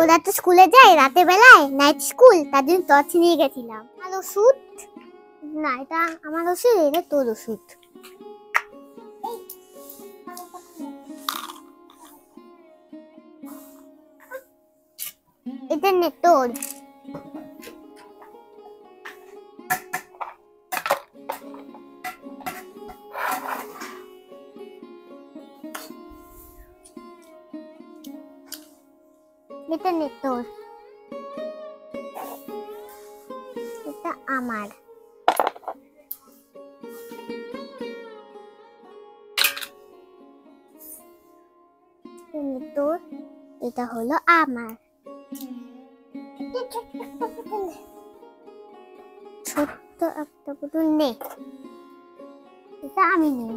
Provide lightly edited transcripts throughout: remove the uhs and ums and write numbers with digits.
ওরা তো স্কুলে যায় রাতে বেলায়, নাইট স্কুল, তার জন্য টর্চ নিয়ে গেছিলাম। আর ওষুধ না, এটা আমার ওষুধ, এটা তোর ওষুধ। এটা নে তোর। এটা নে তোর। এটা আমার। তোর। এটা হলো আমার। ছোট্ট একটা বোতল নে, এটা আমি নিই।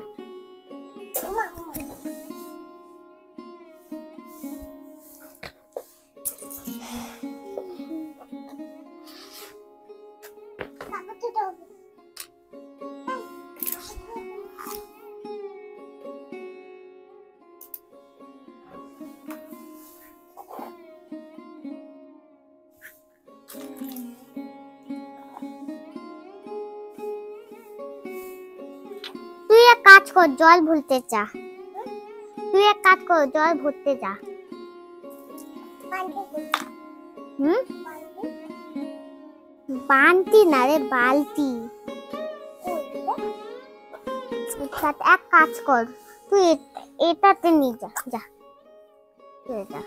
তুই এক কাজ কর, জল ভরতে যা। তুই এক কাজ কর, জল ভরতে যা। বালতি না রে, বালতি। এক কাজ কর, তুই এটাতে নিয়ে যা, যা এটা।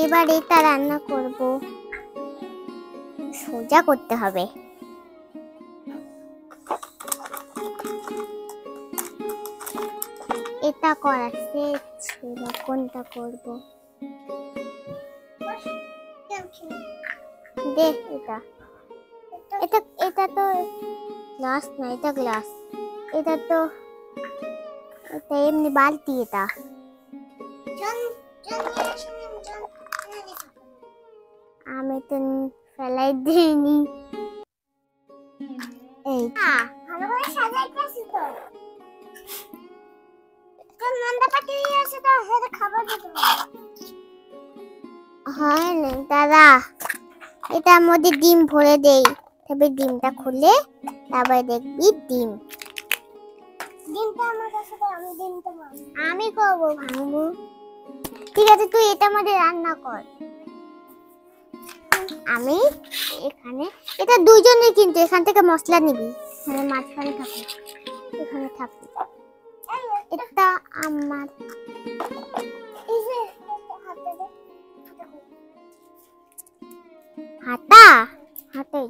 এবার এটা রান্না করব, সোজা করতে হবে। এটা করা শেষ, কোনটা করব? দে এটা। এটা এটা তো গ্লাস না, এটা গ্লাস। এটা তো এটা এমনি বালতি। এটা আমি তো ফেলাই দিইনি। এই ভালো করে সাজাইতেছি তো। কোন নন্দা পাটি আছে তো, হেরে খাবার দিতে হয় না দাদা। এটার মধ্যে ডিম ভরে দেই, তবে ডিমটা খুলে তারপরে দেখবি ডিম। ডিমটা আমার কাছে দে, আমি ডিমটা আমি করবো, ভাঙবো। ঠিক আছে, তুই এটার মধ্যে রান্না কর। আমি এখানে, এটা দুইজনের কিন্তু, এখান থেকে মশলা নিবি। এখানে মাঝখানে থাকবে, এখানে থাকবে। এটা আমার। হাতা হাতে।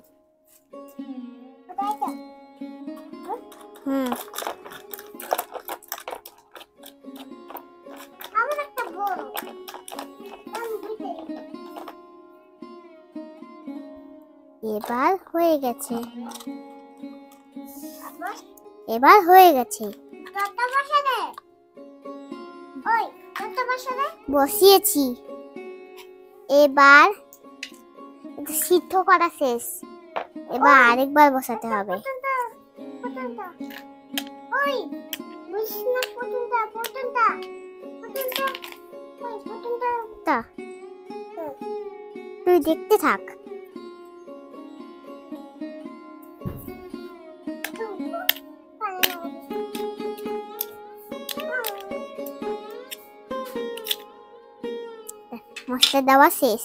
এবার হয়ে গেছে, এবার হয়ে গেছে। বসিয়েছি। এবার সিদ্ধ করা শেষ, এবার আরেকবার বসাতে হবে। তুই দেখতে থাক। মশলা দেওয়া শেষ।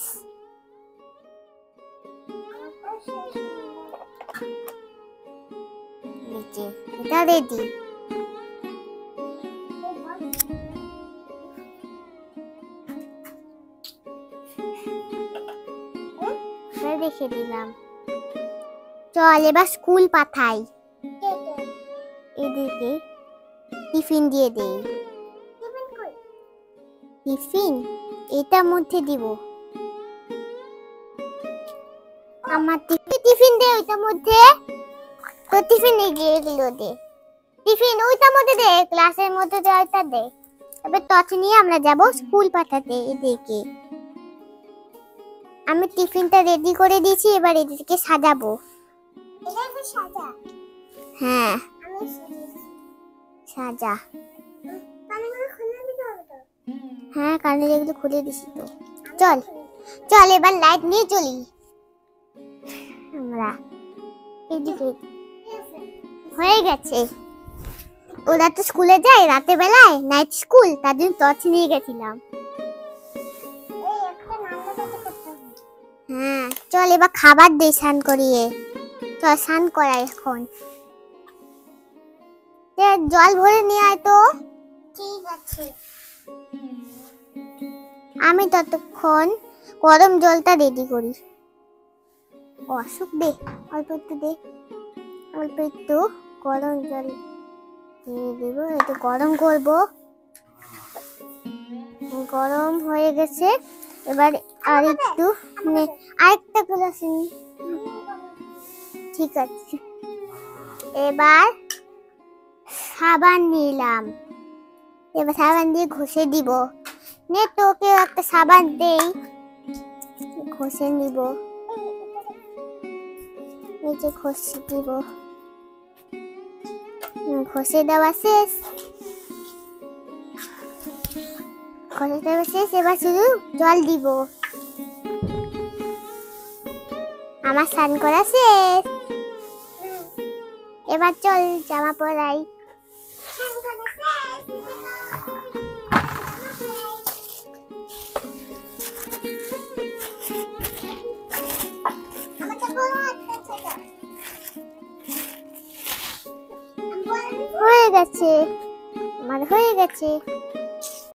এটা রেডি। রেখে দিলাম। চল এবার স্কুল পাঠাই। এদিকে টিফিন দিয়ে দেই। টিফিন এটার মধ্যে দিব। আমার টিফিন দে ওইটার মধ্যে। তো টিফিন এগুলো দে, টিফিন ওইটার মধ্যে দে, ক্লাসের মধ্যে দে, ওইটা দে। তবে টর্চ নিয়ে আমরা যাব স্কুল পাঠাতে। এদিকে আমি টিফিনটা রেডি করে দিয়েছি, এবার এদিকে সাজাবো। হ্যাঁ সাজা। হ্যাঁ, কানের এগুলো খুলে দিছি তো। চল চল এবার লাইট নিয়ে চলি আমরা। এদিকে হয়ে গেছে। ওরা তো স্কুলে যায় রাতে বেলায়, নাইট স্কুল, তার জন্য টর্চ নিয়ে গেছিলাম। হ্যাঁ চল এবার খাবার দে স্নান করিয়ে। চল স্নান করাই এখন। জল ভরে নিয়ে আয় তো। ঠিক আছে। আমি ততক্ষণ গরম জলটা রেডি করি। অসুখ দে, অল্প একটু দে, অল্প একটু গরম জল দিয়ে দেব। একটু গরম করব। গরম হয়ে গেছে, এবার আর একটু আরেকটা গ্লাস নি। ঠিক আছে, এবার সাবান নিলাম। এবার সাবান দিয়ে ঘষে দিব। নে তোকে একটা সাবান দেই, ঘষে নিব। এই যে ঘষে দিব। ঘষে দেওয়া শেষ। ঘষে দেওয়া শেষ, এবার শুধু জল দিব। আমার স্নান করা শেষ। এবার চল জামা পরাই।